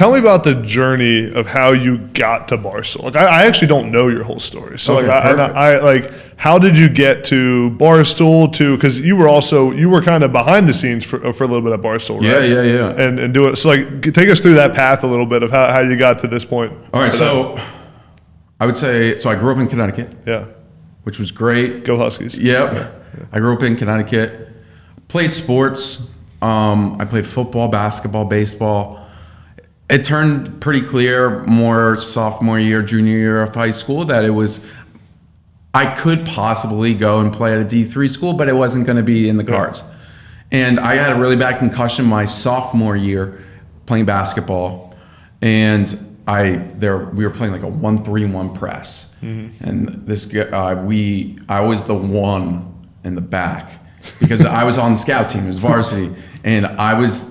tell me about the journey of how you got to Barstool. Like, I actually don't know your whole story. So okay, like, how did you get to Barstool? Because you were kind of behind the scenes for a little bit at Barstool, right? Yeah. And do it. So like, take us through that path a little bit of how you got to this point. All right, so I would say, I grew up in Connecticut. Yeah. Which was great. Go Huskies. Yep. Yeah. I grew up in Connecticut. Played sports. I played football, basketball, baseball. It turned pretty clear more sophomore year, junior year of high school that I could possibly go and play at a D3 school, but it wasn't going to be in the cards. And I had a really bad concussion my sophomore year playing basketball. And we were playing like a 1-3-1 press. Mm-hmm. And this guy, I was the one in the back because I was on the scout team, it was varsity. And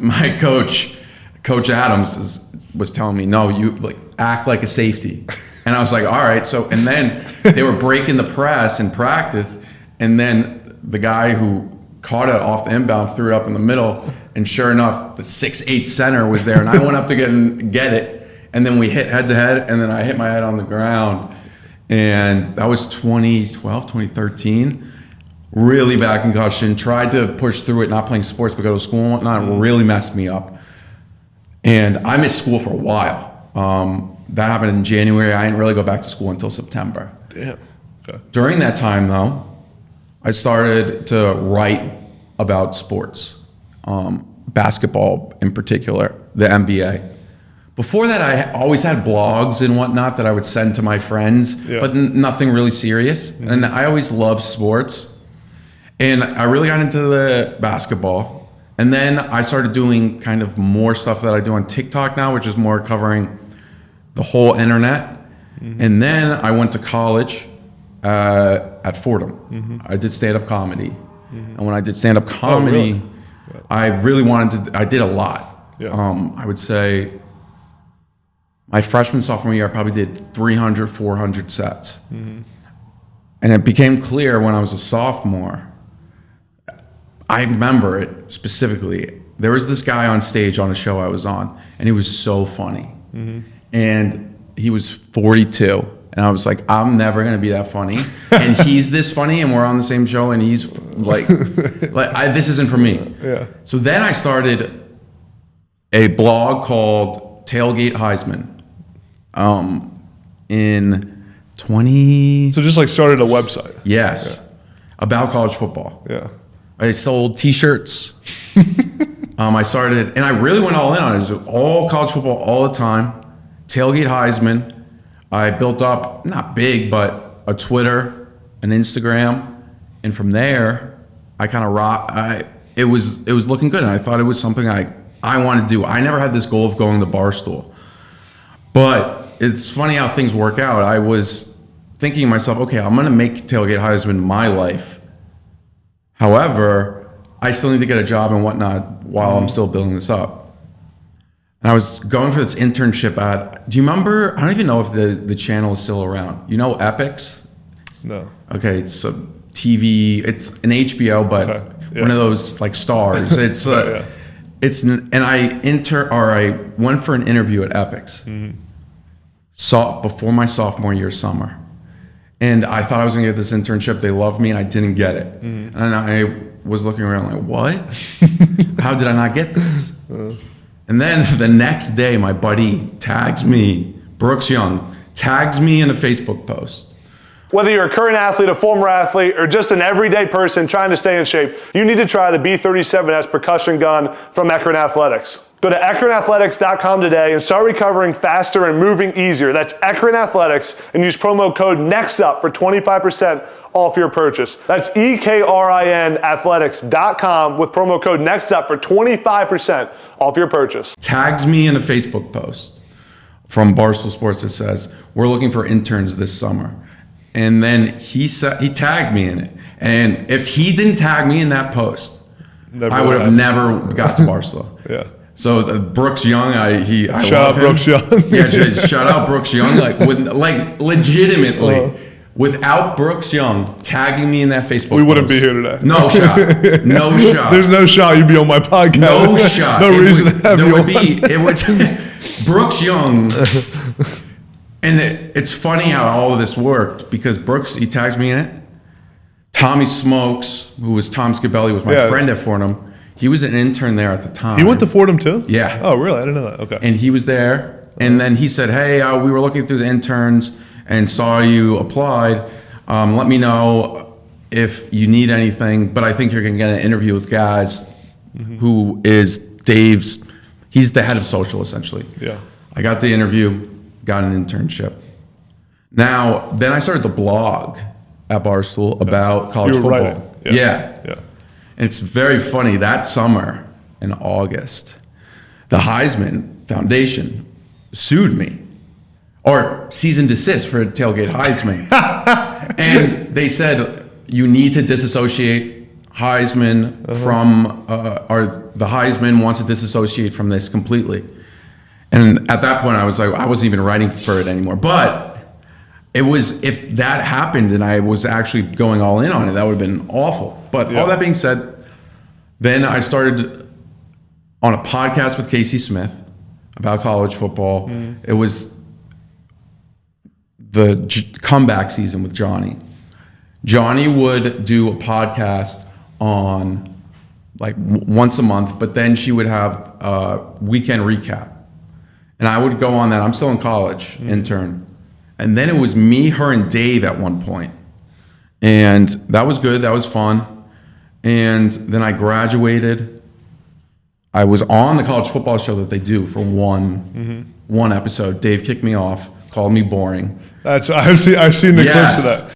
my coach Adams was telling me, no, you like act like a safety. And I was like, all right. So, and then they were breaking the press in practice. And then the guy who caught it off the inbound threw it up in the middle. And sure enough, the 6'8" center was there. And I went up to get it. And then we hit head to head. And then I hit my head on the ground. And that was 2012, 2013. Really bad concussion. Tried to push through it, not playing sports, but go to school and whatnot. Really messed me up. And I missed school for a while. That happened in January. I didn't really go back to school until September. Damn. Okay. During that time, though, I started to write about sports, basketball in particular, the NBA. Before that, I always had blogs and whatnot that I would send to my friends, but nothing really serious. Mm-hmm. And I always loved sports. And I really got into the basketball. And then I started doing kind of more stuff that I do on TikTok now, which is more covering the whole internet. Mm-hmm. And then I went to college at Fordham. Mm-hmm. I did stand-up comedy. Mm-hmm. And when I did stand-up comedy, I really I did a lot. Yeah. I would say my freshman, sophomore year, I probably did 300, 400 sets. Mm-hmm. And it became clear when I was a sophomore. I remember it specifically. There was this guy on stage on a show I was on, and he was so funny. Mm-hmm. And he was 42. And I was like, I'm never going to be that funny. And he's this funny, and we're on the same show, and he's like this isn't for me. Yeah. So then I started a blog called Tailgate Heisman in 20... So just like started a website. Yes. Yeah. About college football. Yeah. I sold t-shirts. I started, and I really went all in on it. It was all college football all the time. Tailgate Heisman. I built up, not big, but a Twitter, an Instagram. And from there, I kind of it was looking good. And I thought it was something I wanted to do. I never had this goal of going to Barstool. But it's funny how things work out. I was thinking to myself, okay, I'm going to make Tailgate Heisman my life. However, I still need to get a job and whatnot while I'm still building this up. And I was going for this internship do you remember, I don't even know if the channel is still around. You know Epix? No. Okay, it's a TV, it's an HBO, but one of those like stars. It's and I went for an interview at Epix. Mm-hmm. Before my sophomore year summer. And I thought I was going to get this internship. They loved me, and I didn't get it. Mm-hmm. And I was looking around like, what? How did I not get this? And then the next day, my buddy tags me, Brooks Young, tags me in a Facebook post. Whether you're a current athlete, a former athlete, or just an everyday person trying to stay in shape, you need to try the B37S percussion gun from Ekron Athletics. Go to ekronathletics.com today and start recovering faster and moving easier. That's Ekron Athletics, and use promo code NEXTUP for 25% off your purchase. That's EKRIN athletics.com with promo code NEXTUP for 25% off your purchase. Tags me in a Facebook post from Barstool Sports that says, we're looking for interns this summer. And then he tagged me in it. And if he didn't tag me in that post, I would have never got to Barstool. Yeah. So Brooks Young, I shout love out him. Brooks Young. Yeah, shout out Brooks Young. Legitimately, without Brooks Young tagging me in that Facebook we wouldn't be here today. No shot. No shot. There's no shot you'd be on my podcast. No shot. No reason to have you on. It would Brooks Young. And it's funny how all of this worked because Brooks, he tags me in it. Tommy Smokes, who was Tom Scabelli, was my friend at Fordham. He was an intern there at the time. He went to Fordham too? Yeah. Oh, really? I didn't know that. Okay. And he was there. And then he said, hey, we were looking through the interns and saw you applied. Let me know if you need anything. But I think you're going to get an interview with guys who is Dave's. He's the head of social, essentially. Yeah. I got the interview, got an internship. Now, then I started to blog at Barstool about college football. Writing. Yeah. And it's very funny. That summer in August, the Heisman Foundation sued me, or cease and desist for tailgate Heisman. And they said, you need to disassociate Heisman from, or the Heisman wants to disassociate from this completely. And at that point, I was like, I wasn't even writing for it anymore. But it was, if that happened and I was actually going all in on it, that would have been awful. But all that being said, then I started on a podcast with Casey Smith about college football. It was the comeback season with Johnny. Johnny would do a podcast on like once a month, but then she would have a weekend recap. And I would go on that. I'm still in college, intern. And then it was me, her, and Dave at one point. And that was good. That was fun. And then I graduated. I was on the college football show that they do for one episode. Dave kicked me off, called me boring. I've seen the clips of that.